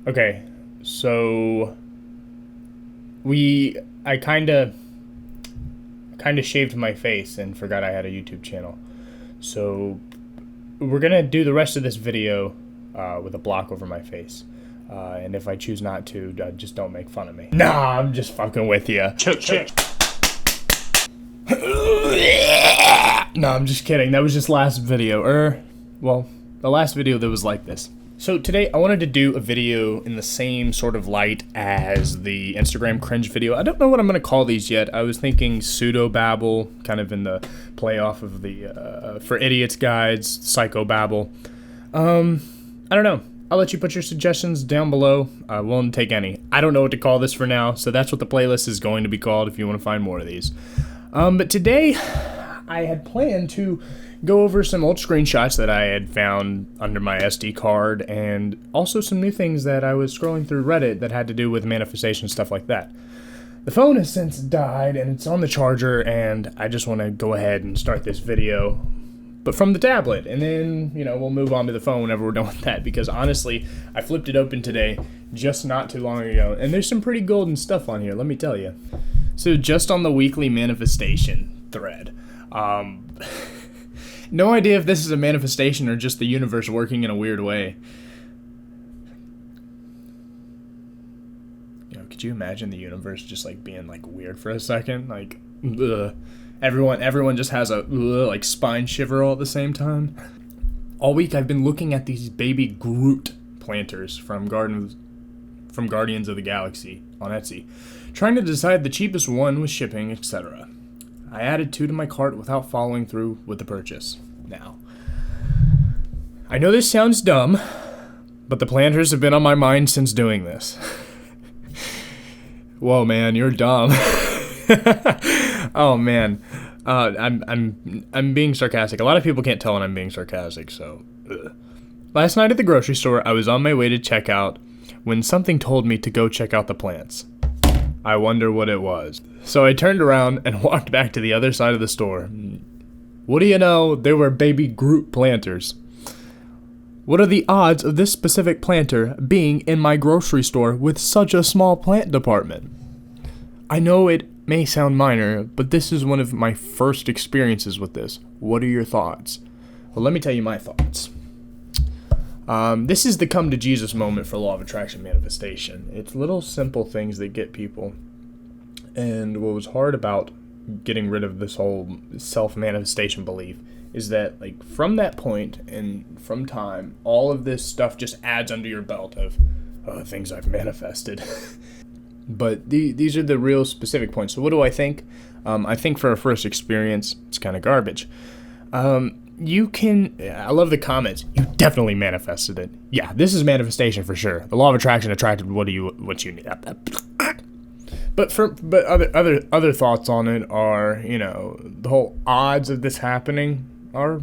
Okay, so I kind of shaved my face and forgot I had a YouTube channel. So we're gonna do the rest of this video with a block over my face. And if I choose not to, just don't make fun of me. Nah, I'm just fucking with you. Check. No, I'm just kidding. That was just last video. Well, the last video that was like this. So today I wanted to do a video in the same sort of light as the Instagram cringe video. I don't know what I'm going to call these yet. I was thinking pseudo-babble, kind of in the playoff of the For Idiots guides, psycho-babble. I don't know. I'll let you put your suggestions down below. I won't take any. I don't know what to call this for now, so that's what the playlist is going to be called if you want to find more of these. But today I had planned to go over some old screenshots that I had found under my SD card, and also some new things that I was scrolling through Reddit that had to do with manifestation, stuff like that. The phone has since died, and it's on the charger, and I just want to go ahead and start this video, but from the tablet, and then, we'll move on to the phone whenever we're done with that, because honestly, I flipped it open today, just not too long ago, and there's some pretty golden stuff on here, let me tell you. So just on the weekly manifestation thread, no idea if this is a manifestation or just the universe working in a weird way. Could you imagine the universe just being weird for a second? Ugh. Everyone just has a spine shiver all at the same time. All week I've been looking at these baby Groot planters from Guardians of the Galaxy on Etsy, trying to decide the cheapest one with shipping, etc. I added 2 to my cart without following through with the purchase. Now, I know this sounds dumb, but the planters have been on my mind since doing this. Whoa, man, you're dumb. Oh man, I'm being sarcastic. A lot of people can't tell when I'm being sarcastic, so. Ugh. Last night at the grocery store, I was on my way to checkout when something told me to go check out the plants. I wonder what it was. So I turned around and walked back to the other side of the store. What do you know, they were baby Groot planters. What are the odds of this specific planter being in my grocery store with such a small plant department? I know it may sound minor, but this is one of my first experiences with this. What are your thoughts? Well, let me tell you my thoughts. This is the come to Jesus moment for Law of Attraction manifestation. It's little simple things that get people. And what was hard about getting rid of this whole self-manifestation belief is that, from that point and from time, all of this stuff just adds under your belt of things I've manifested. But these are the real specific points. So what do I think? I think for a first experience, it's kind of garbage. I love the comments. You definitely manifested it. Yeah, this is manifestation for sure. The law of attraction attracted what you need. But other thoughts on it are, the whole odds of this happening are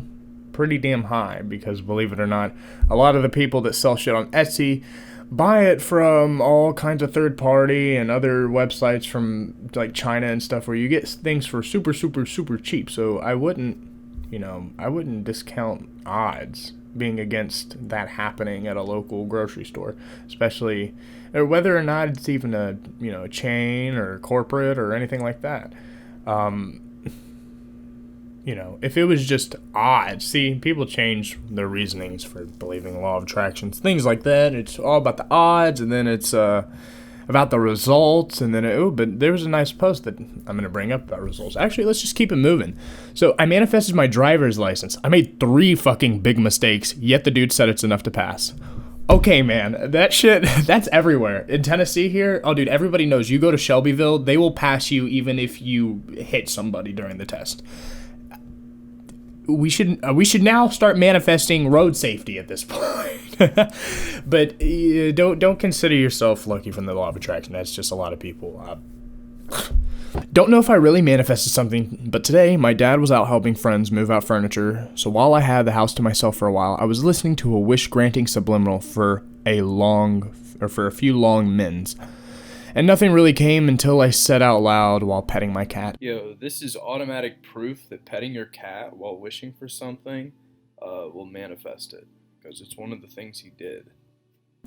pretty damn high, because believe it or not, a lot of the people that sell shit on Etsy buy it from all kinds of third party and other websites from China and stuff, where you get things for super, super, super cheap. So I wouldn't discount odds being against that happening at a local grocery store, especially, or whether or not it's even a chain or corporate or anything like that. If it was just odds, see, people change their reasonings for believing the law of attraction, things like that. It's all about the odds, and then it's about the results, and then but there was a nice post that I'm going to bring up about results. Actually, let's just keep it moving. So I manifested my driver's license. I made 3 fucking big mistakes, yet the dude said it's enough to pass. Okay, man, that shit, that's everywhere. In Tennessee here, oh, dude, everybody knows you go to Shelbyville, they will pass you even if you hit somebody during the test. We should now start manifesting road safety at this point. But don't consider yourself lucky from the law of attraction. That's just a lot of people. Don't know if I really manifested something, but today my dad was out helping friends move out furniture. So while I had the house to myself for a while, I was listening to a wish-granting subliminal for a few long mins. And nothing really came until I said out loud while petting my cat. Yo, this is automatic proof that petting your cat while wishing for something will manifest it, because it's one of the things he did.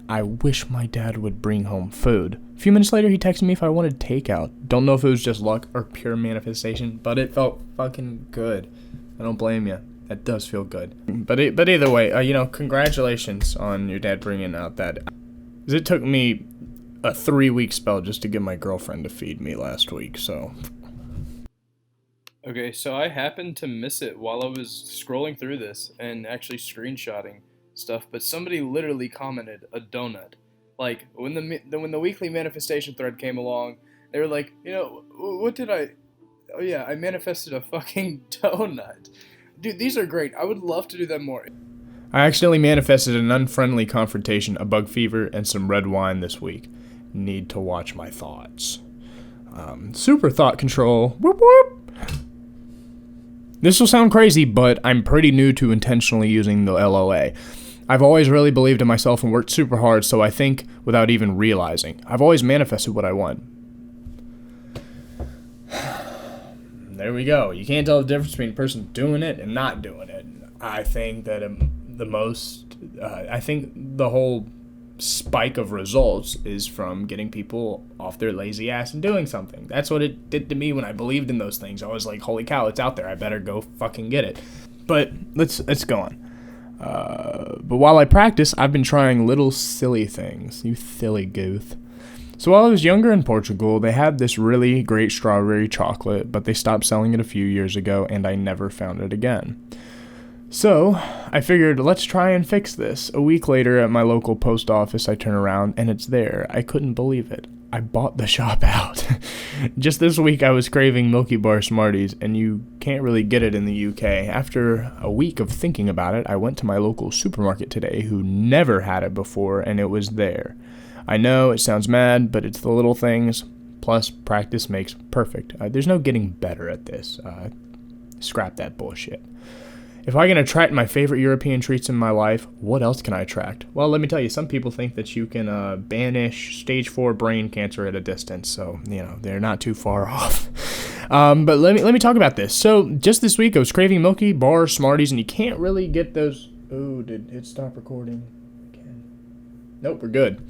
I wish my dad would bring home food. A few minutes later, he texted me if I wanted takeout. Don't know if it was just luck or pure manifestation, but it felt fucking good. I don't blame you. That does feel good. But either way, congratulations on your dad bringing out that. 'Cause it took me a 3-week spell just to get my girlfriend to feed me last week, so. Okay, so I happened to miss it while I was scrolling through this and actually screenshotting stuff, but somebody literally commented a donut. Like when the weekly manifestation thread came along, they were like, what did I? Oh yeah, I manifested a fucking donut. Dude, these are great. I would love to do them more. I accidentally manifested an unfriendly confrontation, a bug fever, and some red wine this week. Need to watch my thoughts. Super thought control. Whoop whoop. This will sound crazy, but I'm pretty new to intentionally using the LOA. I've always really believed in myself and worked super hard, so I think without even realizing. I've always manifested what I want. There we go. You can't tell the difference between a person doing it and not doing it. I think that I think the whole spike of results is from getting people off their lazy ass and doing something. That's what it did to me when I believed in those things. I was like, holy cow, it's out there. I better go fucking get it. But let's go on. But while I practice, I've been trying little silly things. You silly goof. So while I was younger in Portugal, they had this really great strawberry chocolate, but they stopped selling it a few years ago, and I never found it again. So I figured, let's try and fix this. A week later at my local post office, I turn around, and it's there. I couldn't believe it. I bought the shop out. Just this week, I was craving Milky Bar Smarties, and you can't really get it in the UK. After a week of thinking about it, I went to my local supermarket today, who never had it before, and it was there. I know it sounds mad, but it's the little things, plus practice makes perfect. There's no getting better at this. Scrap that bullshit. If I can attract my favorite European treats in my life, what else can I attract? Well, let me tell you, some people think that you can banish stage 4 brain cancer at a distance, so, they're not too far off. But let me talk about this. So, just this week, I was craving Milky Bar Smarties, and you can't really get those. Oh, did it stop recording? Nope, we're good.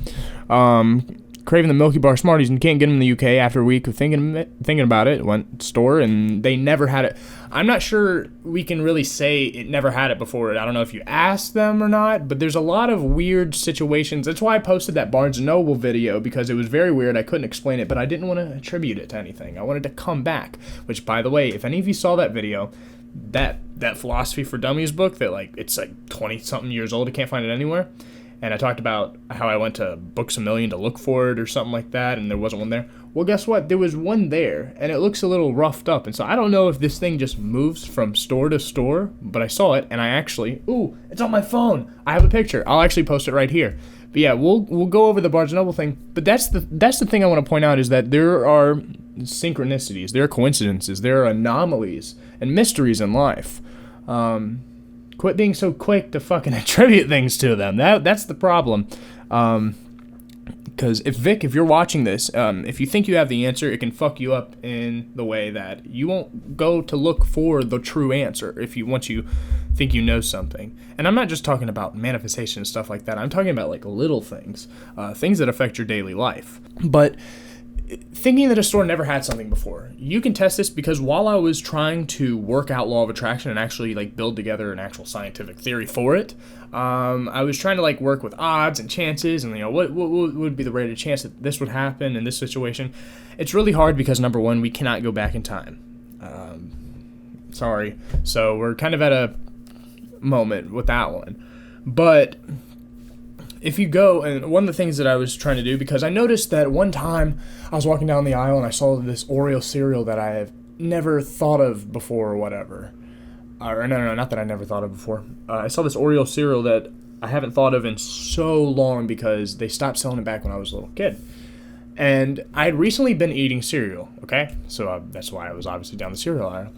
Craving the Milky Bar Smarties, and you can't get them in the UK. After a week of thinking about it, went to the store, and they never had it. I'm not sure we can really say it never had it before. I don't know if you asked them or not, but there's a lot of weird situations. That's why I posted that Barnes & Noble video, because it was very weird. I couldn't explain it, but I didn't want to attribute it to anything. I wanted to come back, which, by the way, if any of you saw that video, that Philosophy for Dummies book that, it's 20-something years old, I can't find it anywhere. And I talked about how I went to Books A Million to look for it or something like that, and there wasn't one there. Well, guess what? There was one there, and it looks a little roughed up. And so I don't know if this thing just moves from store to store, but I saw it, and I actually... Ooh, it's on my phone. I have a picture. I'll actually post it right here. But yeah, we'll go over the Barnes & Noble thing. But that's the thing I want to point out, is that there are synchronicities, there are coincidences, there are anomalies and mysteries in life. Quit being so quick to fucking attribute things to them. That's the problem. Because if you're watching this, if you think you have the answer, it can fuck you up in the way that you won't go to look for the true answer once you think you know something. And I'm not just talking about manifestation and stuff like that. I'm talking about little things, things that affect your daily life. But thinking that a store never had something before, you can test this, because while I was trying to work out law of attraction and actually build together an actual scientific theory for it, I was trying to work with odds and chances, and what would be the rate of chance that this would happen in this situation. It's really hard because, number one, we cannot go back in time. Sorry. So we're kind of at a moment with that one. But if you go, and one of the things that I was trying to do, because I noticed that one time I was walking down the aisle and I saw this Oreo cereal that I have never thought of before or whatever. Or no, not that I never thought of before. I saw this Oreo cereal that I haven't thought of in so long, because they stopped selling it back when I was a little kid. And I had recently been eating cereal, okay? So that's why I was obviously down the cereal aisle.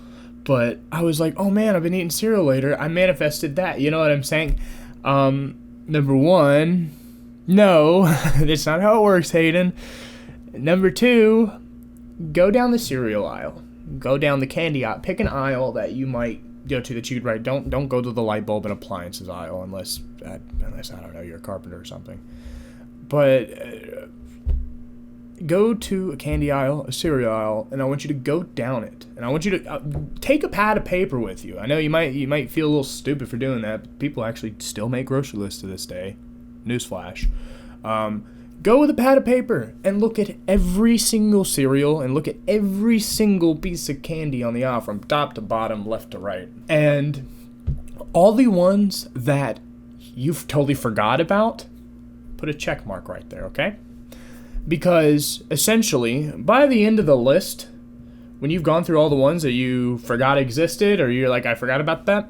But I was like, oh man, I've been eating cereal later. I manifested that. You know what I'm saying? Number one, no, that's not how it works, Hayden. Number two, go down the cereal aisle. Go down the candy aisle. Pick an aisle that you might go to that you'd write. Don't go to the light bulb and appliances aisle unless I don't know, you're a carpenter or something. But go to a candy aisle, a cereal aisle, and I want you to go down it. And I want you to take a pad of paper with you. I know you might feel a little stupid for doing that, but people actually still make grocery lists to this day. Newsflash. Go with a pad of paper and look at every single cereal and look at every single piece of candy on the aisle from top to bottom, left to right. And all the ones that you've totally forgot about, put a check mark right there, okay? Because essentially, by the end of the list, when you've gone through all the ones that you forgot existed, or you're like, I forgot about that,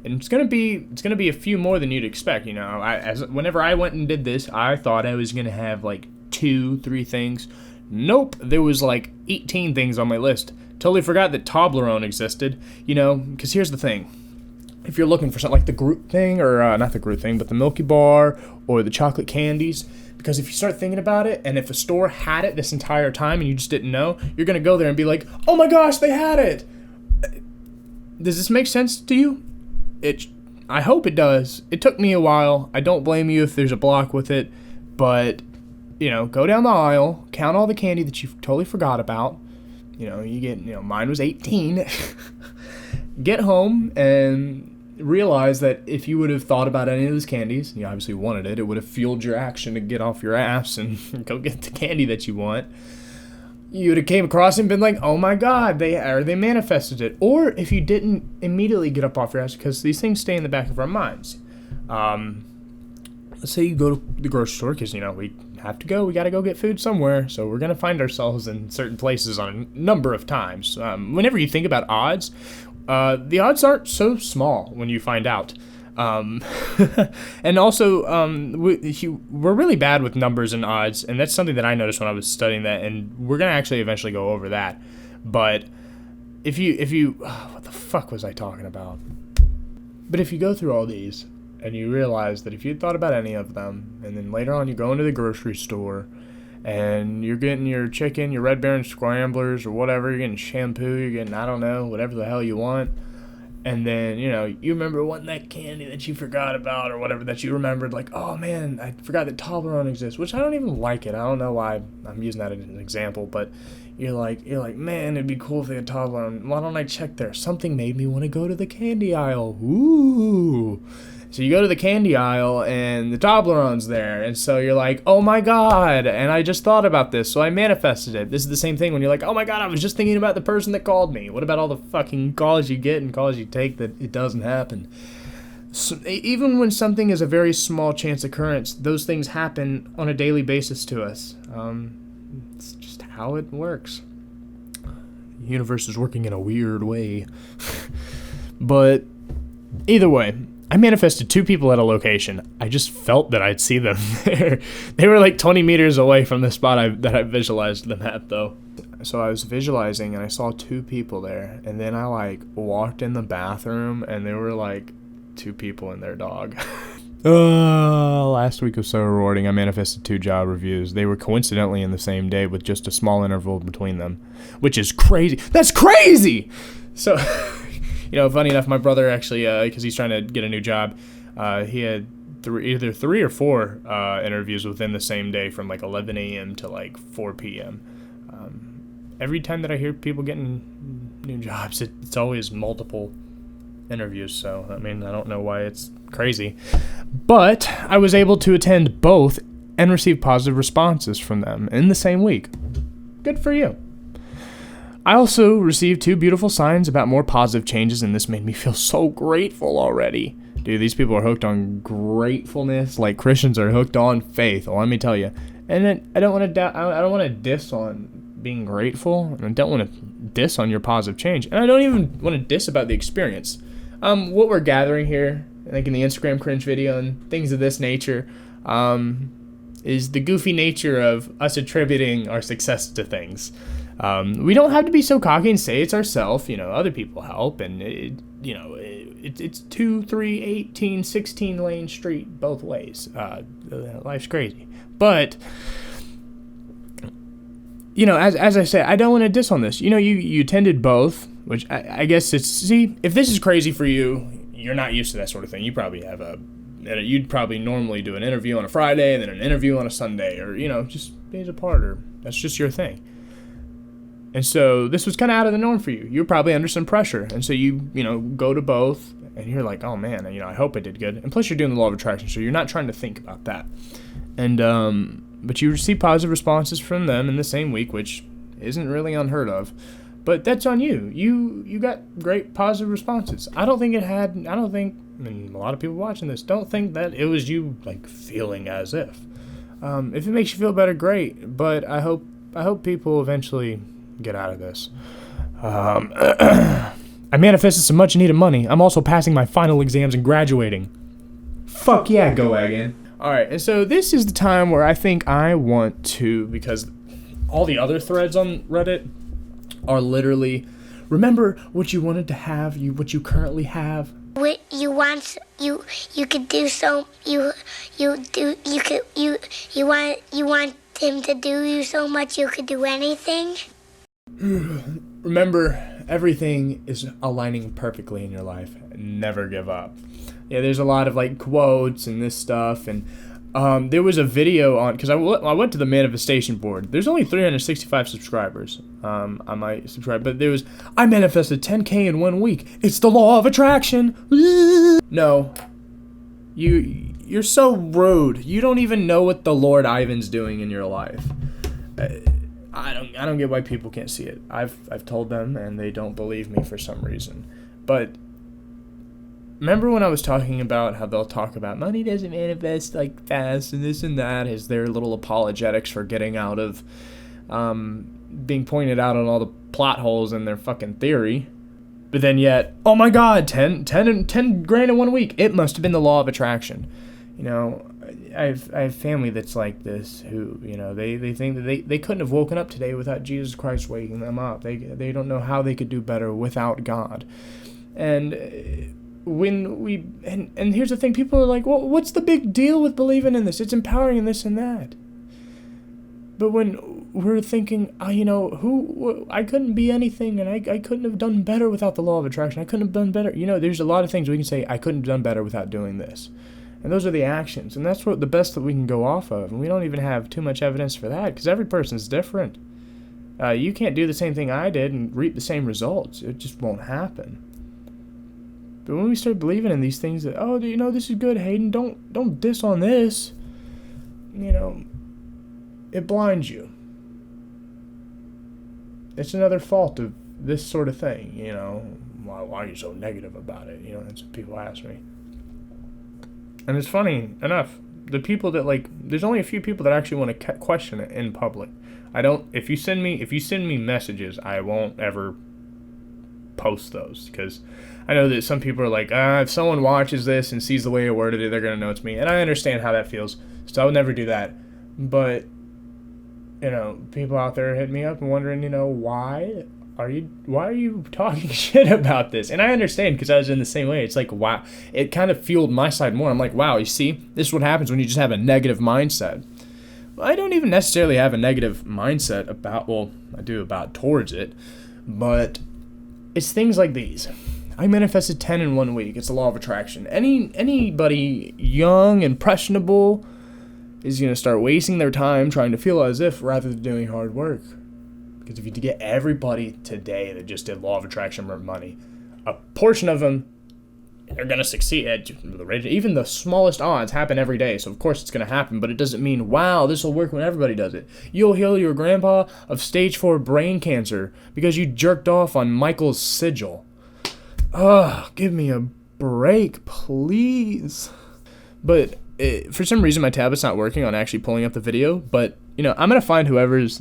and it's gonna be a few more than you'd expect. You know, whenever I went and did this, I thought I was gonna have like 2-3 things. Nope, there was like 18 things on my list. Totally forgot that Toblerone existed. You know, because here's the thing: if you're looking for something like the Groot thing, or not the Groot thing, but the Milky Bar or the chocolate candies. Because if you start thinking about it, and if a store had it this entire time and you just didn't know, you're going to go there and be like, oh my gosh, they had it. Does this make sense to you? I hope it does. It took me a while. I don't blame you if there's a block with it. But, you know, go down the aisle, count all the candy that you totally forgot about. You know, mine was 18. Get home and realize that if you would have thought about any of those candies, you obviously wanted it would have fueled your action to get off your ass and go get the candy that you want. You would have came across it and been like, oh my god, they manifested it. Or if you didn't immediately get up off your ass, because these things stay in the back of our minds. Let's say you go to the grocery store, because, you know, we have to go. We got to go get food somewhere. So we're going to find ourselves in certain places on a number of times. Whenever you think about odds, the odds aren't so small when you find out. And also, we're really bad with numbers and odds, and that's something that I noticed when I was studying that, and we're going to actually eventually go over that. But if you what the fuck was I talking about? But if you go through all these, and you realize that if you thought about any of them, and then later on you go into the grocery store, and you're getting your chicken, your Red Baron scramblers, or whatever, you're getting shampoo, you're getting, I don't know, whatever the hell you want, and then, you know, you remember wanting that candy that you forgot about, or whatever that you remembered, like, oh man, I forgot that Toblerone exists, which I don't even like it. I don't know why I'm using that as an example, but you're like, man, it'd be cool if they had Toblerone. Why don't I check there? Something made me want to go to the candy aisle. Ooh. So you go to the candy aisle, and the Toblerone's there, and so you're like, oh my god, and I just thought about this, so I manifested it. This is the same thing when you're like, oh my god, I was just thinking about the person that called me. What about all the fucking calls you get and calls you take that it doesn't happen? So, even when something is a very small chance occurrence, those things happen on a daily basis to us. It's just how it works. The universe is working in a weird way. But either way, I manifested 2 people at a location. I just felt that I'd see them there. They were like 20 meters away from the spot that I visualized them at, though. So I was visualizing, and I saw 2 people there. And then I, like, walked in the bathroom, and there were, like, 2 people and their dog. Last week was so rewarding. I manifested 2 job reviews. They were coincidentally in the same day with just a small interval between them, which is crazy. That's crazy! So... You know, funny enough, my brother actually, because he's trying to get a new job, he had either 3 or 4 interviews within the same day from like 11 a.m. to like 4 p.m. Every time that I hear people getting new jobs, it's always multiple interviews. So, I mean, I don't know why it's crazy. But I was able to attend both and receive positive responses from them in the same week. Good for you. I also received 2 beautiful signs about more positive changes, and this made me feel so grateful already. Dude, these people are hooked on gratefulness like Christians are hooked on faith. Well, let me tell you. And then I don't want to diss on being grateful, and I don't want to diss on your positive change, and I don't even want to diss about the experience. What we're gathering here, like in the Instagram cringe video and things of this nature, is the goofy nature of us attributing our success to things. We don't have to be so cocky and say it's ourselves. You know, other people help, and it's 2, 3, 18, 16 lane street both ways. Life's crazy, but you know, as I say, I don't want to diss on this. You know, you attended both, which I guess it's, see, if this is crazy for you, you're not used to that sort of thing. You probably have a and you'd probably normally do an interview on a Friday and then an interview on a Sunday, or, just days apart, or that's just your thing. And so this was kind of out of the norm for you. You're probably under some pressure. And so you go to both, and you're like, oh man, I hope I did good. And plus you're doing the law of attraction, so you're not trying to think about that. And, but you receive positive responses from them in the same week, which isn't really unheard of. But that's on you. You got great positive responses. I mean, a lot of people watching this don't think that it was you, like, feeling as if. If it makes you feel better, great. But I hope people eventually get out of this. I manifested some much needed money. I'm also passing my final exams and graduating. Fuck yeah, go again. Alright, and so this is the time where I think I want to, because all the other threads on Reddit are literally, remember what you wanted to have, what you currently have. What you want, you could do so. You want him to do you so much you could do anything. Remember, everything is aligning perfectly in your life. Never give up. Yeah, there's a lot of like quotes and this stuff, and there was a video on, because I went to the manifestation board. There's only 365 subscribers. I might subscribe, but I manifested 10K in 1 week. It's the law of attraction. No, you're so rude. You don't even know what the Lord Ivan's doing in your life. I don't get why people can't see it. I've told them, and they don't believe me for some reason. But remember when I was talking about how they'll talk about money doesn't manifest like fast and this and that as their little apologetics for getting out of being pointed out on all the plot holes in their fucking theory. But then yet, oh my god, 10 grand in 1 week. It must have been the law of attraction. I have family that's like this who, they think that they couldn't have woken up today without Jesus Christ waking them up. They don't know how they could do better without God. And and here's the thing, people are like, well, what's the big deal with believing in this? It's empowering and this and that. But when we're thinking, I couldn't be anything, and I couldn't have done better without the law of attraction. I couldn't have done better. There's a lot of things we can say, I couldn't have done better without doing this. And those are the actions, and that's what the best that we can go off of. And we don't even have too much evidence for that, because every person's different. You can't do the same thing I did and reap the same results. It just won't happen. But when we start believing in these things that, this is good, Hayden, don't diss on this, it blinds you. It's another fault of this sort of thing, why are you so negative about it? That's what people ask me. And it's funny enough, the people that there's only a few people that actually want to question it in public. If you send me messages, I won't ever post those, because I know that some people are like, if someone watches this and sees the way I worded it, they're going to know it's me. And I understand how that feels, so I would never do that. But, people out there hit me up and wondering, why are you talking shit about this? And I understand, because I was in the same way. It's like, wow, it kind of fueled my side more. I'm like, wow, you see, this is what happens when you just have a negative mindset. Well, I don't even necessarily have a negative mindset towards it, but it's things like these. I manifested 10 in 1 week. It's the law of attraction. Anybody young, impressionable, is going to start wasting their time trying to feel as if rather than doing hard work. Because if you get everybody today that just did law of attraction or money, a portion of them are going to succeed. Even the smallest odds happen every day, so of course it's going to happen, but it doesn't mean, wow, this will work when everybody does it. You'll heal your grandpa of stage 4 brain cancer because you jerked off on Michael's sigil. Ugh, give me a break, please. But for some reason my tablet's not working on actually pulling up the video, but I'm gonna find whoever's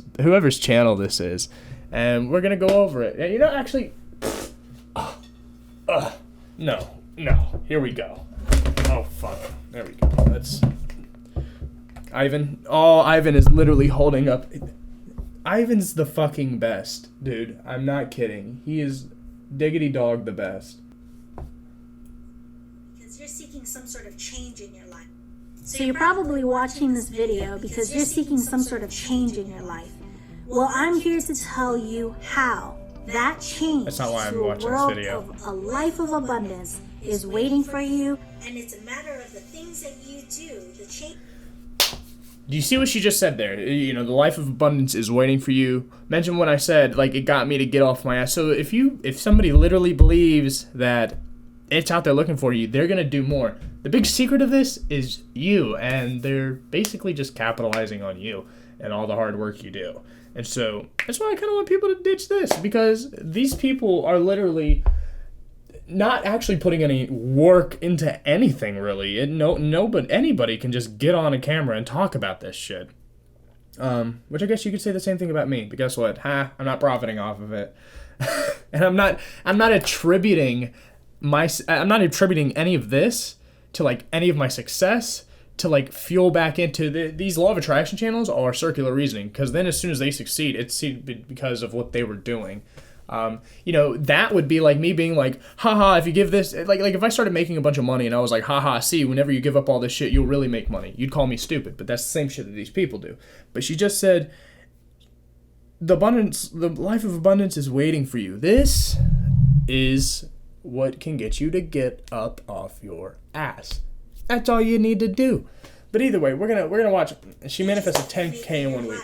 channel this is, and we're gonna go over it. Actually, no, here we go. Oh fuck, there we go. That's Ivan. Oh, Ivan is literally holding up. Ivan's the fucking best, dude. I'm not kidding. He is diggity dog the best. Because you're seeking some sort of change in your life. So you're probably watching this video because you're seeking some sort of change in your life. Well, I'm here to tell you how that change That's not why I'm to a watching this world video. of a life of abundance is waiting for you. And it's a matter of the things that you do, the change. Do you see what she just said there? You know, the life of abundance is waiting for you. Mention when I said, like, it got me to get off my ass. So if somebody literally believes that it's out there looking for you, they're going to do more. The big secret of this is you, and they're basically just capitalizing on you and all the hard work you do. And so that's why I kind of want people to ditch this, because these people are literally not actually putting any work into anything, really. But anybody can just get on a camera and talk about this shit. Which I guess you could say the same thing about me. But guess what? I'm not profiting off of it. And I'm not attributing any of this to like any of my success to like fuel back into these law of attraction channels are circular reasoning, because then as soon as they succeed, it's because of what they were doing. You know, that would be like me being like, haha, if you give this, like if I started making a bunch of money and I was like, haha, see, whenever you give up all this shit, you'll really make money. You'd call me stupid, but that's the same shit that these people do. But she just said, the life of abundance is waiting for you. This is what can get you to get up off your ass. That's all you need to do. But either way, we're gonna watch. She manifested 10K in 1 week.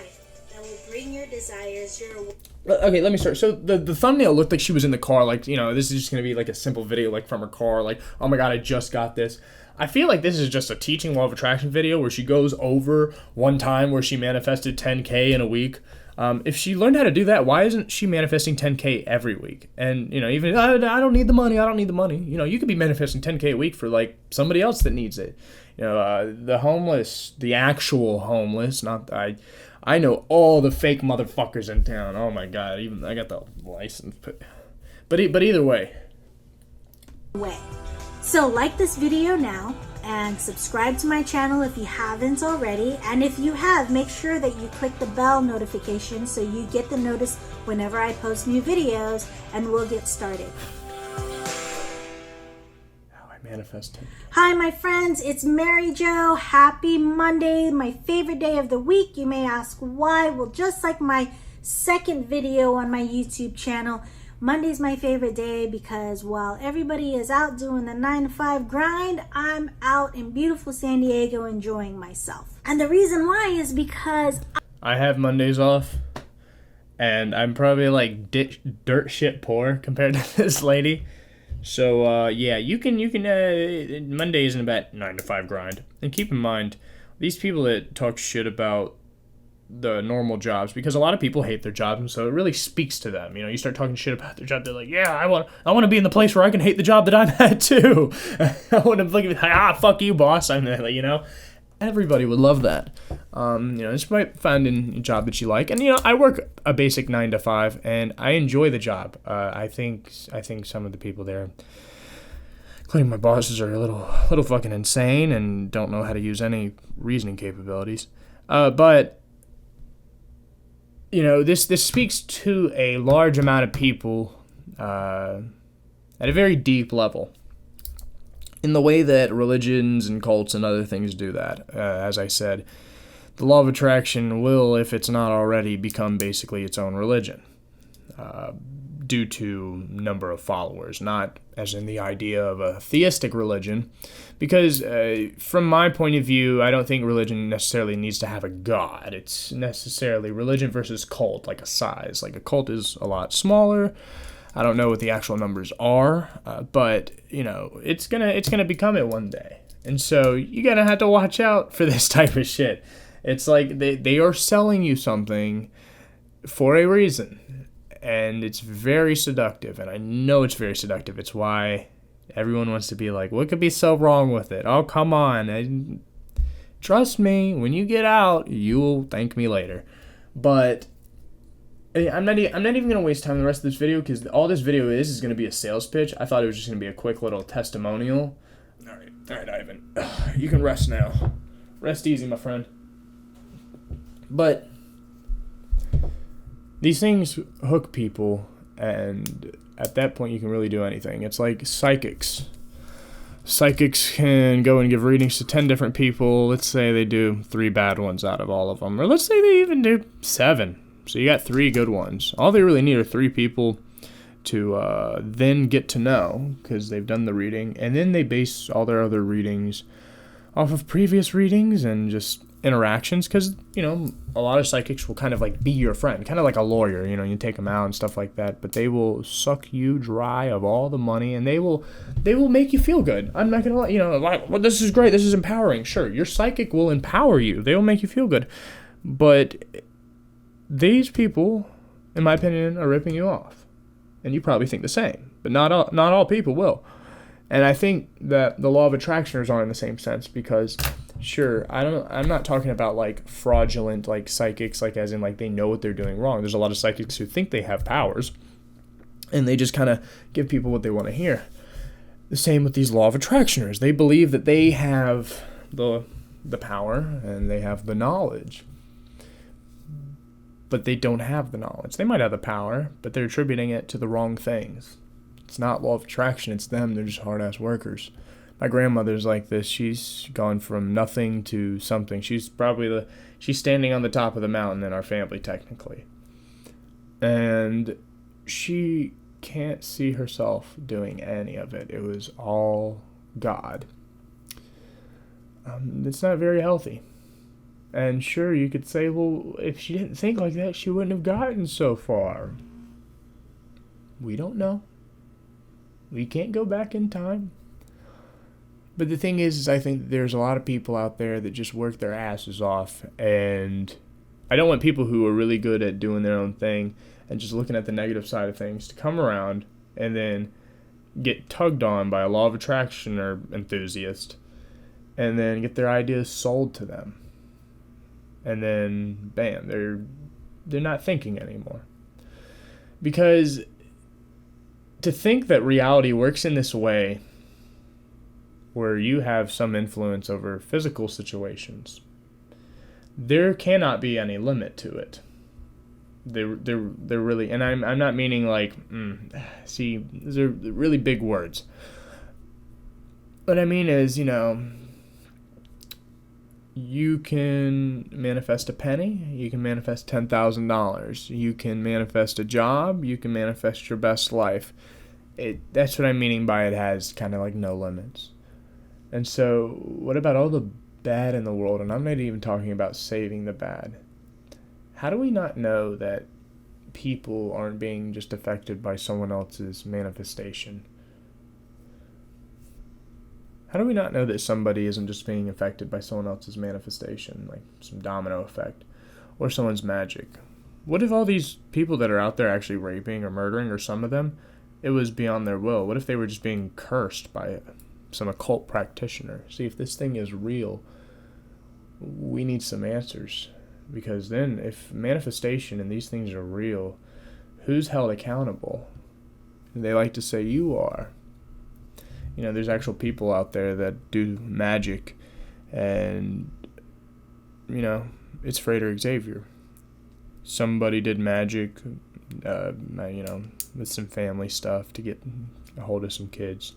That will bring your desires your way. Okay, let me start. So the thumbnail looked like she was in the car, like, you know, this is just going to be like a simple video, like from her car, like, oh my god, I just got this. I feel like this is just a teaching law of attraction video where she goes over one time where she manifested 10K in a week. If she learned how to do that, why isn't she manifesting 10K every week? And, you know, even, I don't need the money, You know, you could be manifesting 10K a week for, like, somebody else that needs it. You know, the homeless, the actual homeless, not, I know all the fake motherfuckers in town. Oh my god, even I got the license. But either way. So like this video now and subscribe to my channel if you haven't already. And if you have, make sure that you click the bell notification so you get the notice whenever I post new videos, and we'll get started. Manifesting. Hi my friends, it's Mary Jo. Happy Monday, my favorite day of the week. You may ask why. Well, just like my second video on my YouTube channel, Monday's my favorite day because while everybody is out doing the 9-to-5 grind, I'm out in beautiful San Diego enjoying myself. And the reason why is because I have Mondays off, and I'm probably like dirt shit poor compared to this lady. So, yeah, you can, Monday isn't about 9-to-5 grind. And keep in mind, these people that talk shit about the normal jobs, because a lot of people hate their jobs, and so it really speaks to them. You know, you start talking shit about their job, they're like, yeah, I want to be in the place where I can hate the job that I'm at, too. I want to look at fuck you, boss. I'm there, you know? Everybody would love that. You know, just by finding a job that you like. And, you know, I work a basic 9-to-5, and I enjoy the job. I think some of the people there, including my bosses, are a little fucking insane and don't know how to use any reasoning capabilities. But, you know, this speaks to a large amount of people at a very deep level, in the way that religions and cults and other things do that. As I said, the law of attraction will, if it's not already, become basically its own religion due to number of followers, not as in the idea of a theistic religion, because from my point of view, I don't think religion necessarily needs to have a god. It's necessarily religion versus cult, like a size. Like a cult is a lot smaller. I don't know what the actual numbers are, but, you know, it's gonna become it one day. And so you gotta have to watch out for this type of shit. It's like they are selling you something for a reason, and it's very seductive, and I know it's very seductive. It's why everyone wants to be like, what could be so wrong with it? Oh, come on. And trust me, when you get out, you'll thank me later. But I'm not even going to waste time in the rest of this video, because all this video is going to be a sales pitch. I thought it was just going to be a quick little testimonial. All right, Ivan. You can rest now. Rest easy, my friend. But these things hook people, and at that point you can really do anything. It's like psychics. Psychics can go and give readings to 10 different people. Let's say they do 3 bad ones out of all of them. Or let's say they even do 7. So you got 3 good ones. All they really need are 3 people to then get to know, because they've done the reading, and then they base all their other readings off of previous readings and just interactions, because, you know, a lot of psychics will kind of like be your friend, kind of like a lawyer, you know, you take them out and stuff like that, but they will suck you dry of all the money, and they will make you feel good. I'm not gonna lie, you know, like, well, this is great, this is empowering. Sure, your psychic will empower you, they will make you feel good, but these people, in my opinion, are ripping you off, and you probably think the same, but not all people will. And I think that the law of attractioners are in the same sense, because sure, I'm not talking about like fraudulent like psychics, like as in like they know what they're doing wrong. There's a lot of psychics who think they have powers and they just kind of give people what they want to hear. The same with these law of attractioners. They believe that they have the power and they have the knowledge, but they don't have the knowledge. They might have the power, but they're attributing it to the wrong things. It's not law of attraction, it's them. They're just hard-ass workers. My grandmother's like this. She's gone from nothing to something. She's standing on the top of the mountain in our family, technically. And she can't see herself doing any of it. It was all God. It's not very healthy. And sure, you could say, well, if she didn't think like that, she wouldn't have gotten so far. We don't know. We can't go back in time. But the thing is I think there's a lot of people out there that just work their asses off, and I don't want people who are really good at doing their own thing and just looking at the negative side of things to come around and then get tugged on by a law of attraction or enthusiast and then get their ideas sold to them. And then, bam, they're not thinking anymore. Because to think that reality works in this way, where you have some influence over physical situations, there cannot be any limit to it. They're really, and I'm not meaning like, see, these are really big words. What I mean is, you know, you can manifest a penny, you can manifest $10,000, you can manifest a job, you can manifest your best life. That's what I'm meaning by it has kind of like no limits. And so, what about all the bad in the world? And I'm not even talking about saving the bad. How do we not know that people aren't being just affected by someone else's manifestation? How do we not know that somebody isn't just being affected by someone else's manifestation, like some domino effect, or someone's magic? What if all these people that are out there actually raping or murdering, or some of them, it was beyond their will? What if they were just being cursed by some occult practitioner? See, if this thing is real, we need some answers. Because then, if manifestation and these things are real, who's held accountable? They like to say, you are. You know, there's actual people out there that do magic, and, you know, it's Frater Xavier. Somebody did magic, you know, with some family stuff to get a hold of some kids.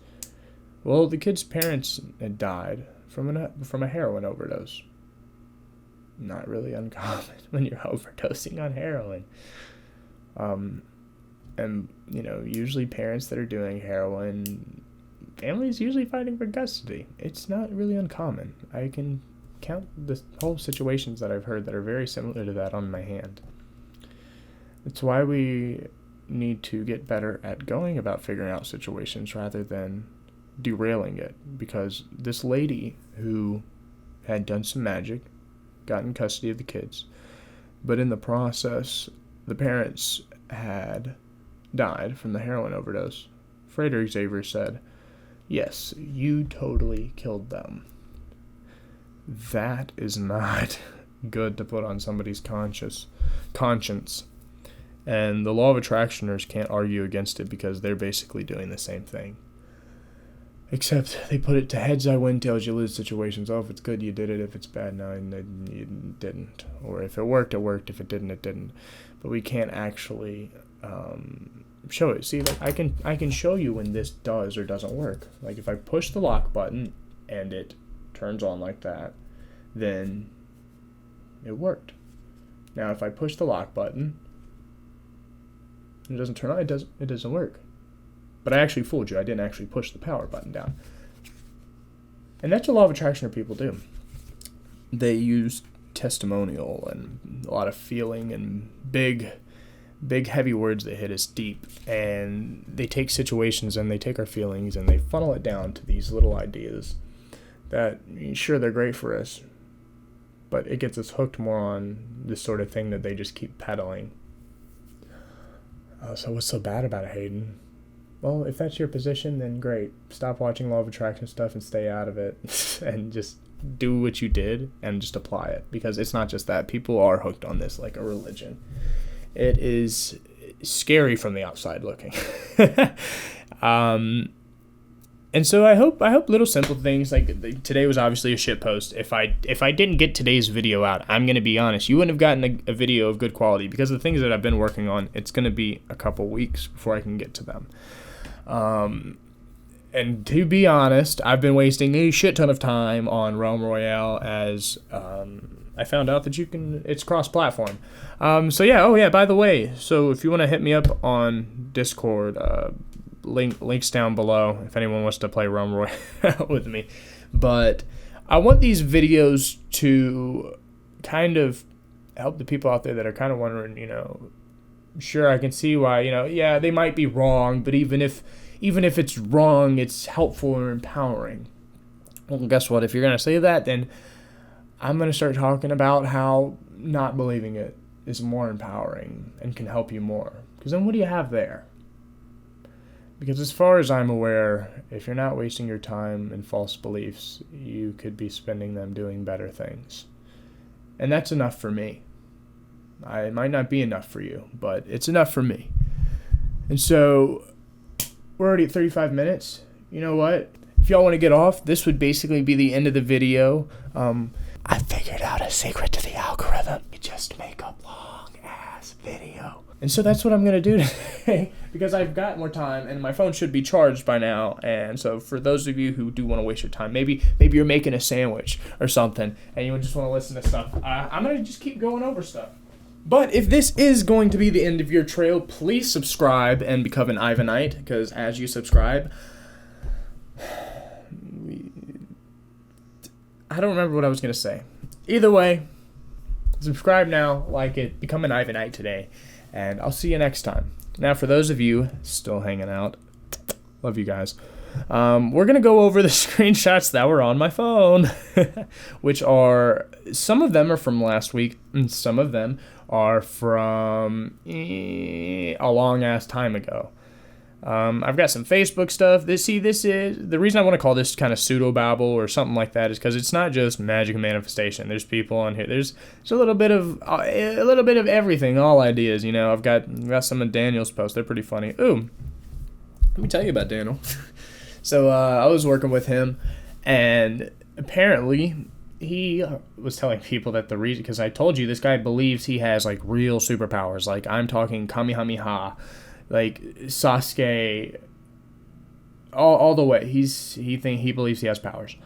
Well, the kid's parents had died from a heroin overdose. Not really uncommon when you're overdosing on heroin. And, you know, usually parents that are doing heroin, families usually fighting for custody. It's not really uncommon. I can count the whole situations that I've heard that are very similar to that on my hand. It's why we need to get better at going about figuring out situations rather than derailing it. Because this lady who had done some magic got in custody of the kids, but in the process the parents had died from the heroin overdose. Frater Xavier said, yes, you totally killed them. That is not good to put on somebody's conscience. And the law of attractioners can't argue against it, because they're basically doing the same thing. Except they put it to heads I win, tails you lose situations. Oh, if it's good, you did it. If it's bad, no, you didn't. Or if it worked, it worked. If it didn't, it didn't. But we can't actually show it. See, like I can show you when this does or doesn't work. Like if I push the lock button and it turns on like that, then it worked. Now if I push the lock button It doesn't turn on. It doesn't work. But I actually fooled you. I didn't actually push the power button down. And that's what law of attraction people do. They use testimonial and a lot of feeling and big heavy words that hit us deep, and they take situations and they take our feelings and they funnel it down to these little ideas that, sure, they're great for us, but it gets us hooked more on this sort of thing that they just keep peddling. So what's so bad about it, Hayden? Well, if that's your position, then great. Stop watching law of attraction stuff and stay out of it and just do what you did and just apply it, because it's not just that. People are hooked on this like a religion. It is scary from the outside looking. And so I hope little simple things like today was obviously a shit post. If I didn't get today's video out, I'm going to be honest, you wouldn't have gotten a video of good quality, because of the things that I've been working on. It's going to be a couple weeks before I can get to them. And to be honest, I've been wasting a shit ton of time on Realm Royale as I found out that it's cross-platform. So yeah, oh yeah, by the way, so if you want to hit me up on Discord, links down below if anyone wants to play Realm Royale with me. But I want these videos to kind of help the people out there that are kind of wondering, sure, I can see why, yeah, they might be wrong, but even if it's wrong, it's helpful or empowering. Well, guess what? If you're going to say that, then I'm going to start talking about how not believing it is more empowering and can help you more. Because then what do you have there? Because as far as I'm aware, if you're not wasting your time in false beliefs, you could be spending them doing better things. And that's enough for me. It might not be enough for you, but it's enough for me. And so we're already at 35 minutes. You know what? If y'all want to get off, this would basically be the end of the video. I figured out a secret to the algorithm. You just make a long-ass video. And so that's what I'm going to do today, because I've got more time, and my phone should be charged by now. And so for those of you who do want to waste your time, maybe you're making a sandwich or something, and you just want to listen to stuff, I'm going to just keep going over stuff. But if this is going to be the end of your trail, please subscribe and become an Ivanite, because as you subscribe, I don't remember what I was going to say. Either way, subscribe now, like it, become an Ivanite today, and I'll see you next time. Now, for those of you still hanging out, love you guys. We're going to go over the screenshots that were on my phone, which are, some of them are from last week, and some of them are from a long-ass time ago. I've got some Facebook stuff. This is the reason I want to call this kind of pseudo-babble or something like that is because it's not just magic and manifestation. There's people on here. There's a little bit of everything, all ideas. I've got some of Daniel's posts. They're pretty funny. Ooh, let me tell you about Daniel. So I was working with him, and apparently he was telling people that the reason, because I told you this guy believes he has like real superpowers. Like I'm talking Kamehameha. Like Sasuke, all the way. He believes he has powers.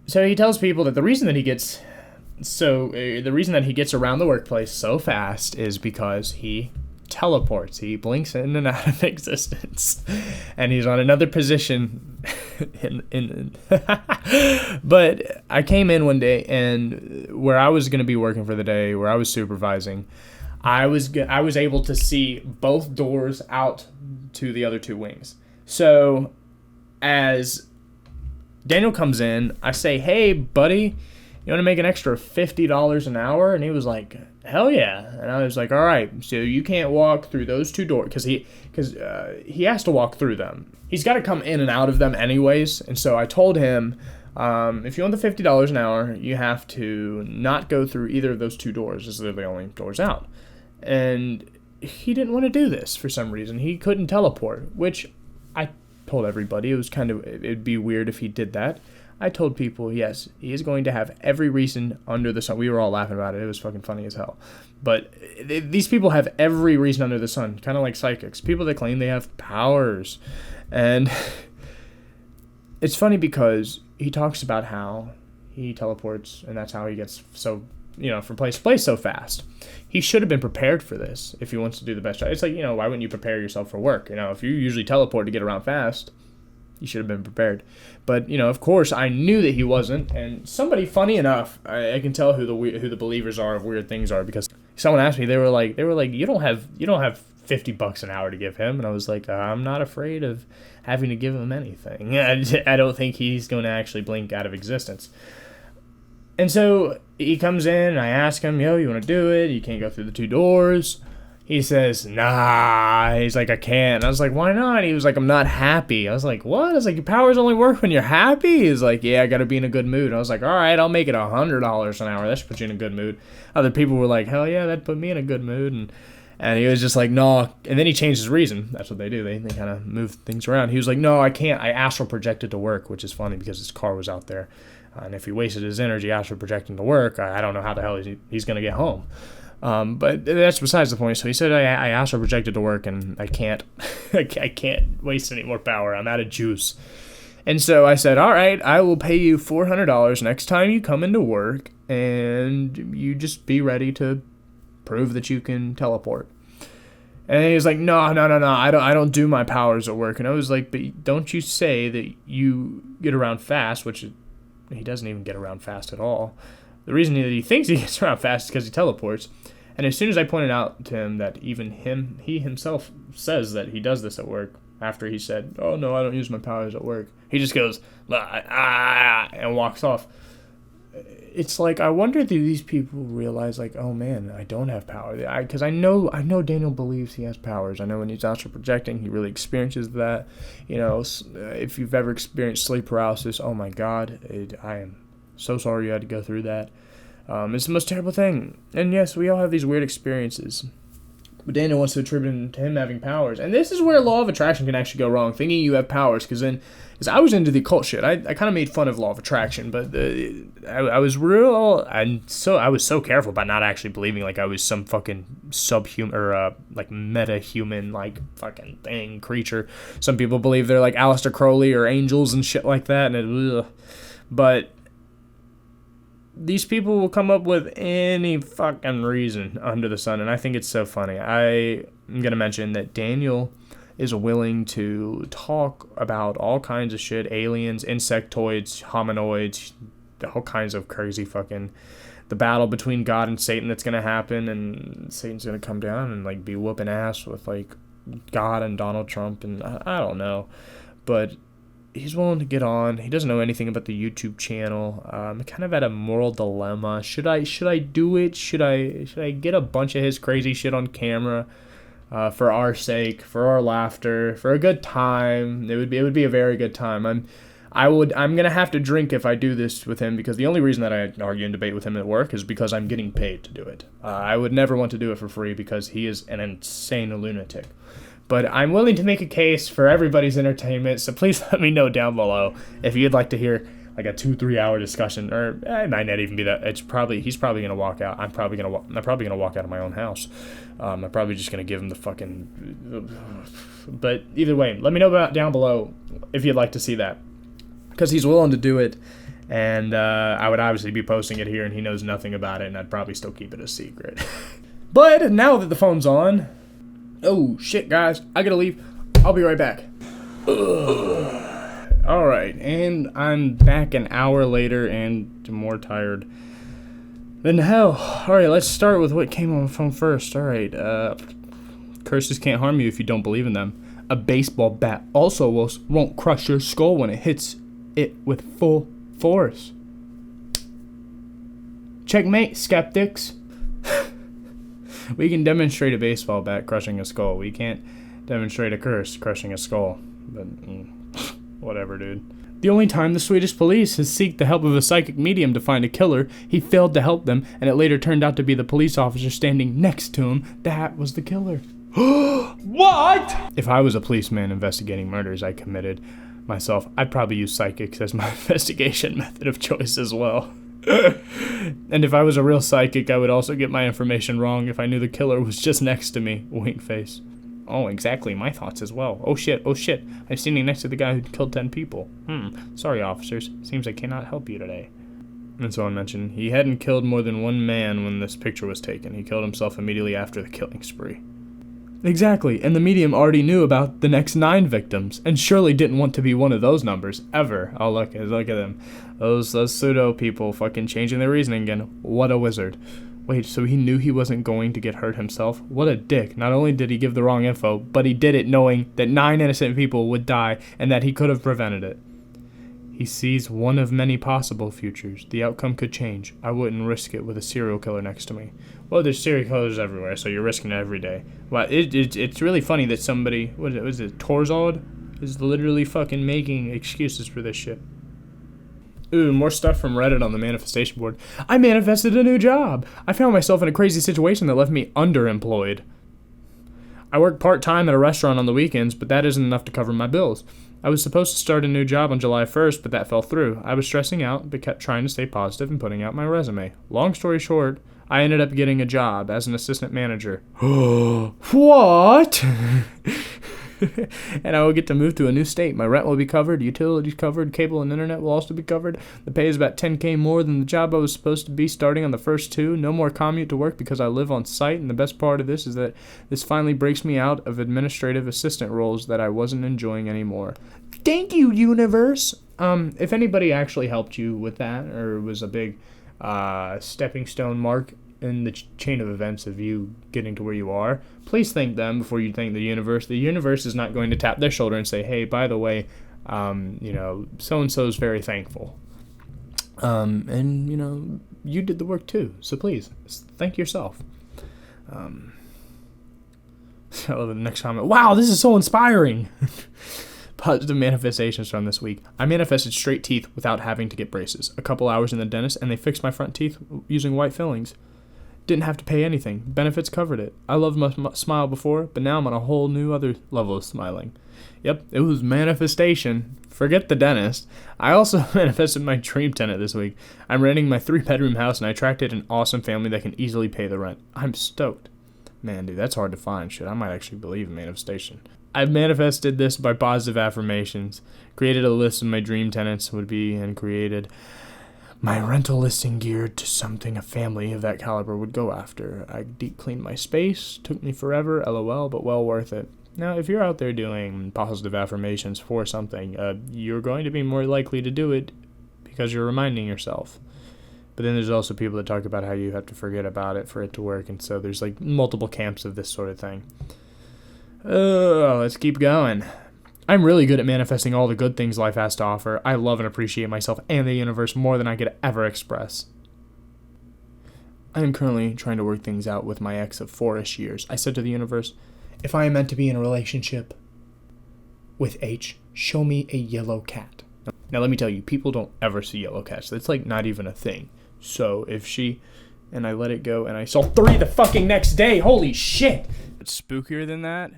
So he tells people that the reason that he gets around the workplace so fast is because he teleports. He blinks in and out of existence, and he's on another position. But I came in one day, and where I was going to be working for the day, where I was supervising, I was able to see both doors out to the other two wings. So as Daniel comes in, I say, "Hey, buddy, you want to make an extra $50 an hour?" And he was like, "Hell yeah!" And I was like, "All right, so you can't walk through those two doors because he has to walk through them. He's got to come in and out of them anyways." And so I told him, if you want the $50 an hour, you have to not go through either of those two doors. Those are the only doors out. And he didn't want to do this for some reason. He couldn't teleport, which I told everybody. It'd be weird if he did that. I told people, yes, he is going to have every reason under the sun. We were all laughing about it. It was fucking funny as hell. But these people have every reason under the sun, kind of like psychics. People that claim they have powers. And it's funny because he talks about how he teleports, and that's how he gets so from place to place so fast. He should have been prepared for this if he wants to do the best job. It's like, why wouldn't you prepare yourself for work? If you usually teleport to get around fast, you should have been prepared. But, of course, I knew that he wasn't. And somebody, funny enough, I can tell who the believers are of weird things are, because someone asked me, they were like, you don't have $50 an hour to give him. And I was like, I'm not afraid of having to give him anything. I don't think he's going to actually blink out of existence. And so he comes in, and I ask him, you want to do it? You can't go through the 2 doors. He says, nah. He's like, I can't. And I was like, why not? He was like, I'm not happy. I was like, what? I was like, your powers only work when you're happy? He's like, yeah, I got to be in a good mood. And I was like, all right, I'll make it $100 an hour. That should put you in a good mood. Other people were like, hell yeah, that put me in a good mood. And he was just like, no. And then he changed his reason. That's what they do. They kind of move things around. He was like, no, I can't. I astral projected to work, which is funny because his car was out there. And if he wasted his energy astral projecting to work, I don't know how the hell he's going to get home. But that's besides the point. So he said, I astral projected to work, and I can't I can't waste any more power. I'm out of juice. And so I said, all right, I will pay you $400 next time you come into work, and you just be ready to prove that you can teleport. And he was like, no, I don't do my powers at work. And I was like, but don't you say that you get around fast, which he doesn't even get around fast at all. The reason that he thinks he gets around fast is because he teleports. And as soon as I pointed out to him that even he himself says that he does this at work, after he said, oh no, I don't use my powers at work, he just goes, and walks off. It's like, I wonder if these people realize, like, oh man, I don't have power. Because I know Daniel believes he has powers. I know when he's astral projecting, he really experiences that. If you've ever experienced sleep paralysis, oh my God, I am so sorry you had to go through that. It's the most terrible thing. And yes, we all have these weird experiences. But Daniel wants to attribute to him having powers. And this is where law of attraction can actually go wrong, thinking you have powers. Because I was into the occult shit. I kind of made fun of law of attraction, but I was so careful about not actually believing like I was some fucking subhuman or like meta-human like fucking thing, creature. Some people believe they're like Aleister Crowley or angels and shit like that. But these people will come up with any fucking reason under the sun, and I think it's so funny. I'm going to mention that Daniel is willing to talk about all kinds of shit, aliens, insectoids, hominoids, all kinds of crazy fucking, the battle between God and Satan that's going to happen, and Satan's going to come down and like be whooping ass with like God and Donald Trump, and I don't know, but he's willing to get on. He doesn't know anything about the YouTube channel. I'm kind of at a moral dilemma. Should I do it? Should I get a bunch of his crazy shit on camera for our sake, for our laughter, for a good time? It would be a very good time. I'm gonna have to drink if I do this with him, because the only reason that I argue and debate with him at work is because I'm getting paid to do it. I would never want to do it for free because he is an insane lunatic. But I'm willing to make a case for everybody's entertainment, so please let me know down below if you'd like to hear like a 2-3 hour discussion, or it might not even be that. He's probably gonna walk out. I'm probably gonna walk out of my own house. I'm probably just gonna give him the fucking. But either way, let me know about down below if you'd like to see that, because he's willing to do it, and I would obviously be posting it here, and he knows nothing about it, and I'd probably still keep it a secret. But now that the phone's on. Oh, shit, guys. I gotta leave. I'll be right back. Alright, and I'm back an hour later and more tired than hell. Alright, let's start with what came on the phone first. Alright, curses can't harm you if you don't believe in them. A baseball bat also won't crush your skull when it hits it with full force. Checkmate, skeptics. We can demonstrate a baseball bat crushing a skull. We can't demonstrate a curse crushing a skull. But, whatever, dude. The only time the Swedish police has sought the help of a psychic medium to find a killer, he failed to help them, and it later turned out to be the police officer standing next to him that was the killer. What? If I was a policeman investigating murders I committed myself, I'd probably use psychics as my investigation method of choice as well. And if I was a real psychic, I would also get my information wrong if I knew the killer was just next to me. Wink face. Oh, exactly. My thoughts as well. Oh shit. I'm standing next to the guy who killed 10 people. Sorry, officers. Seems I cannot help you today. And someone mentioned, he hadn't killed more than one man when this picture was taken. He killed himself immediately after the killing spree. Exactly, and the medium already knew about the next 9 victims, and surely didn't want to be one of those numbers, ever. Oh, look at them. Those pseudo people fucking changing their reasoning again. What a wizard. Wait, so he knew he wasn't going to get hurt himself? What a dick. Not only did he give the wrong info, but he did it knowing that 9 innocent people would die, and that he could have prevented it. He sees one of many possible futures. The outcome could change. I wouldn't risk it with a serial killer next to me. Well, there's serial killers everywhere, so you're risking it every day. Well, it's really funny that somebody, was it Torzald? Is literally fucking making excuses for this shit. Ooh, more stuff from Reddit on the manifestation board. I manifested a new job. I found myself in a crazy situation that left me underemployed. I work part-time at a restaurant on the weekends, but that isn't enough to cover my bills. I was supposed to start a new job on July 1st, but that fell through. I was stressing out, but kept trying to stay positive and putting out my resume. Long story short, I ended up getting a job as an assistant manager. What? And I will get to move to a new state. My rent will be covered, utilities covered, cable and internet will also be covered. The pay is about $10K more than the job I was supposed to be starting on the first 2. No more commute to work because I live on site, and the best part of this is that this finally breaks me out of administrative assistant roles that I wasn't enjoying anymore. Thank you, universe! If anybody actually helped you with that, or was a big stepping stone mark in the chain of events of you getting to where you are, please thank them before you thank the universe. The universe is not going to tap their shoulder and say, hey, by the way, so-and-so is very thankful. And, you did the work too, so please, thank yourself. I love the next comment. Wow, this is so inspiring. Positive manifestations from this week. I manifested straight teeth without having to get braces. A couple hours in the dentist, and they fixed my front teeth using white fillings. Didn't have to pay anything. Benefits covered it. I loved my smile before, but now I'm on a whole new other level of smiling. Yep, it was manifestation. Forget the dentist. I also manifested my dream tenant this week. I'm renting my 3-bedroom house, and I attracted an awesome family that can easily pay the rent. I'm stoked. Man, dude, that's hard to find. Shit, I might actually believe in manifestation. I've manifested this by positive affirmations. Created a list of my dream tenants would be, and created my rental listing geared to something a family of that caliber would go after. I deep cleaned my space. Took me forever, lol, but well worth it. Now, if you're out there doing positive affirmations for something, you're going to be more likely to do it because you're reminding yourself. But then there's also people that talk about how you have to forget about it for it to work, and so there's like multiple camps of this sort of thing. Let's keep going. I'm really good at manifesting all the good things life has to offer. I love and appreciate myself and the universe more than I could ever express. I am currently trying to work things out with my ex of 4-ish years. I said to the universe, if I am meant to be in a relationship with H, show me a yellow cat. Now let me tell you, people don't ever see yellow cats. That's like not even a thing. So if she, and I let it go and I saw 3 the fucking next day, holy shit. It's spookier than that.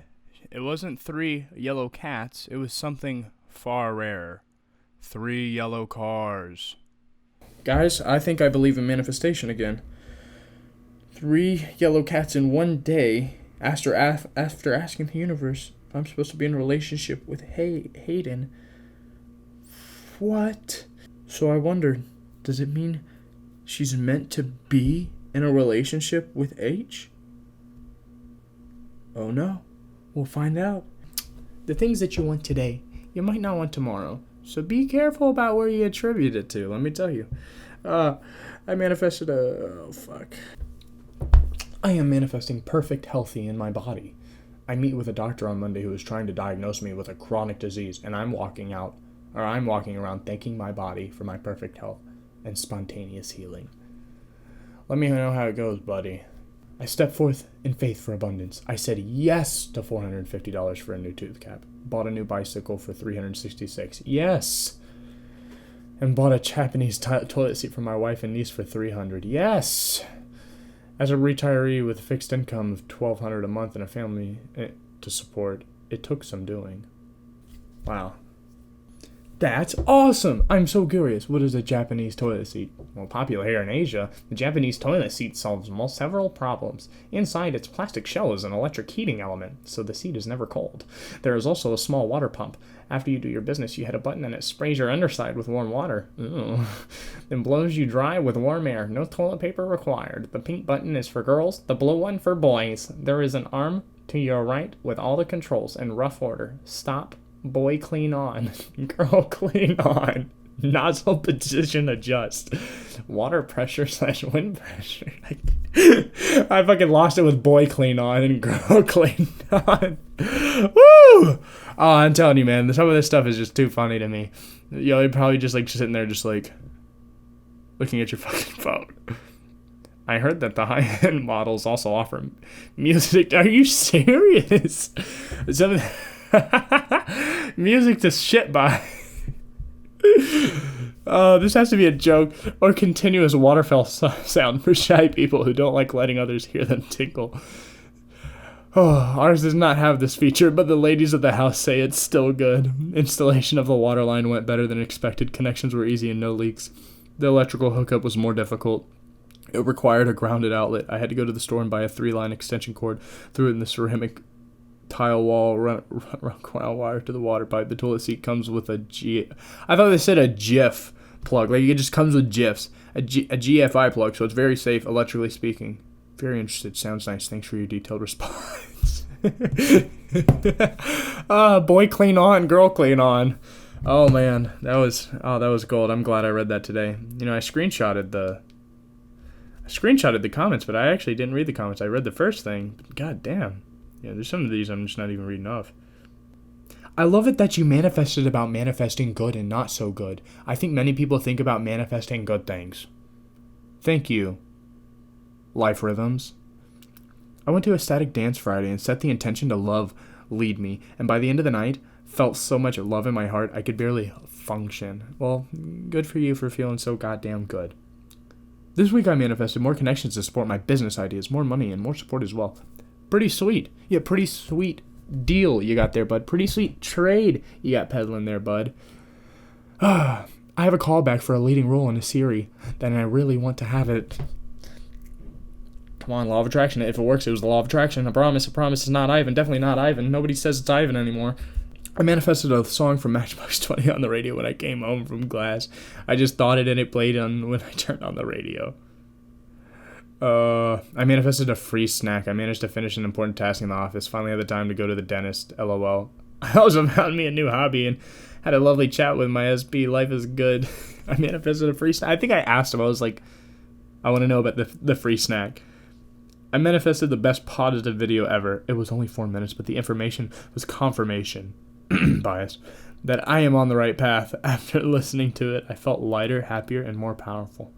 It wasn't 3 yellow cats. It was something far rarer. 3 yellow cars. Guys, I think I believe in manifestation again. 3 yellow cats in one day after asking the universe if I'm supposed to be in a relationship with Hayden. What? So I wondered, does it mean she's meant to be in a relationship with H? Oh no. We'll find out. The things that you want today, you might not want tomorrow. So be careful about where you attribute it to, let me tell you. I manifested I am manifesting perfect healthy in my body. I meet with a doctor on Monday who is trying to diagnose me with a chronic disease, and I'm walking around thanking my body for my perfect health and spontaneous healing. Let me know how it goes, buddy. I stepped forth in faith for abundance. I said yes to $450 for a new tooth cap. Bought a new bicycle for $366. Yes! And bought a Japanese toilet seat for my wife and niece for $300. Yes! As a retiree with a fixed income of $1,200 a month and a family to support, it took some doing. Wow. That's awesome! I'm so curious. What is a Japanese toilet seat? Well, popular here in Asia, the Japanese toilet seat solves several problems. Inside its plastic shell is an electric heating element, so the seat is never cold. There is also a small water pump. After you do your business, you hit a button and it sprays your underside with warm water. Ooh. Then blows you dry with warm air. No toilet paper required. The pink button is for girls, the blue one for boys. There is an arm to your right with all the controls in rough order. Stop. Boy clean on. Girl clean on. Nozzle position adjust. Water pressure / wind pressure. I fucking lost it with boy clean on and girl clean on. Woo! Oh, I'm telling you, man, some of this stuff is just too funny to me. You're probably just like sitting there just like looking at your fucking phone. I heard that the high-end models also offer music. Are you serious? Music to shit by. This has to be a joke or continuous waterfall sound for shy people who don't like letting others hear them tinkle. Oh, ours does not have this feature, but the ladies of the house say it's still good. Installation of the water line went better than expected. Connections were easy and no leaks. The electrical hookup was more difficult. It required a grounded outlet. I had to go to the store and buy a 3-line extension cord, threw it in the ceramic tile wall, run coil wire to the water pipe. The toilet seat comes with a I thought they said a GIF plug. Like, it just comes with GIFs. A GFI plug, so it's very safe, electrically speaking. Very interested. Sounds nice. Thanks for your detailed response. Boy clean on, girl clean on. Oh, man. That was gold. I'm glad I read that today. You know, I screenshotted the comments, but I actually didn't read the comments. I read the first thing. God damn. Yeah, there's some of these I'm just not even reading off. I love it that you manifested about manifesting good and not so good. I think many people think about manifesting good things. Thank you. Life Rhythms. I went to a static dance Friday and set the intention to love lead me, and by the end of the night, felt so much love in my heart I could barely function. Well, good for you for feeling so goddamn good. This week I manifested more connections to support my business ideas, more money, and more support as well. Pretty sweet. Yeah, pretty sweet deal you got there, bud. Pretty sweet trade you got peddling there, bud. I have a callback for a leading role in a series, and I really want to have it. Come on, Law of Attraction. If it works, it was the Law of Attraction. I promise it's not Ivan. Definitely not Ivan. Nobody says it's Ivan anymore. I manifested a song from Matchbox 20 on the radio when I came home from class. I just thought it and it played on when I turned on the radio. I manifested a free snack. I managed to finish an important task in the office. Finally had the time to go to the dentist. LOL. I also found me a new hobby and had a lovely chat with my SP. Life is good. I manifested a free snack. I think I asked him. I was like, I want to know about the free snack. I manifested the best positive video ever. It was only 4 minutes, but the information was confirmation. Bias. That I am on the right path. After listening to it, I felt lighter, happier, and more powerful.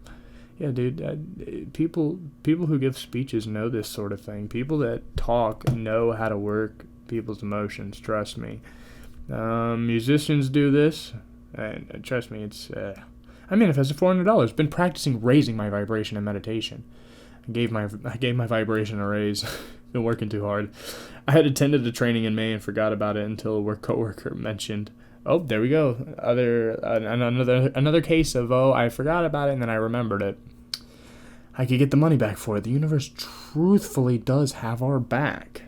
Yeah, dude, people who give speeches know this sort of thing. People that talk know how to work people's emotions, trust me. Musicians do this, and trust me, it's... I manifested $400. Been practicing raising my vibration in meditation. I gave my vibration a raise. Been working too hard. I had attended a training in May and forgot about it until a coworker mentioned. Oh, there we go. Another case of, I forgot about it and then I remembered it. I could get the money back for it. The universe truthfully does have our back.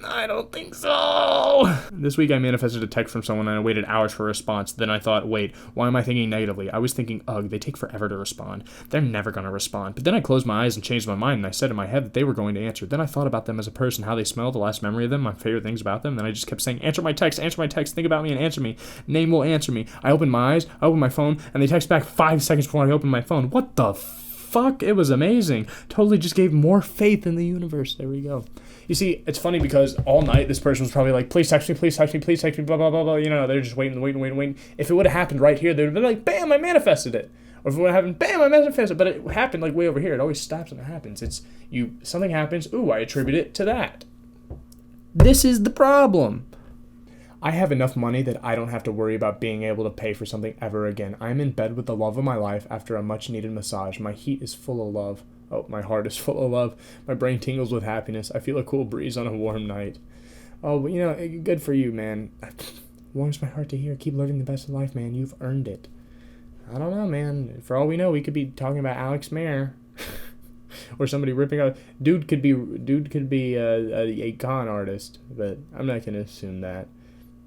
I don't think so. This week I manifested a text from someone and I waited hours for a response. Then I thought, wait, why am I thinking negatively? I was thinking, ugh, they take forever to respond. They're never going to respond. But then I closed my eyes and changed my mind and I said in my head that they were going to answer. Then I thought about them as a person, how they smell, the last memory of them, my favorite things about them. Then I just kept saying, answer my text, think about me and answer me. Name will answer me. I opened my eyes, I opened my phone, and they text back 5 seconds before I opened my phone. What the fuck? It was amazing. Totally just gave more faith in the universe. There we go. You see, it's funny because all night this person was probably like, please text me, blah, blah, blah, blah. You know, they're just waiting. If it would have happened right here, they would have been like, bam, I manifested it. Or if it would have happened, bam, I manifested it. But it happened like way over here. It always stops when it happens. Something happens, ooh, I attribute it to that. This is the problem. I have enough money that I don't have to worry about being able to pay for something ever again. I'm in bed with the love of my life after a much-needed massage. My heat is full of love. Oh, my heart is full of love. My brain tingles with happiness. I feel a cool breeze on a warm night. Oh, well, you know, good for you, man. Warms my heart to hear. Keep living the best of life, man. You've earned it. I don't know, man. For all we know, we could be talking about Alex Mayer. Or somebody ripping out. Dude could be a con artist, but I'm not gonna assume that.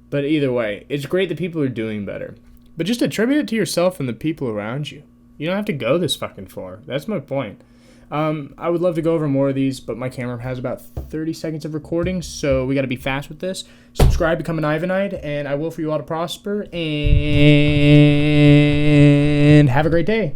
But either way, it's great that people are doing better. But just attribute it to yourself and the people around you. You don't have to go this fucking far. That's my point. I would love to go over more of these, but my camera has about 30 seconds of recording, so we got to be fast with this. Subscribe, become an Ivanite, and I will for you all to prosper. And have a great day.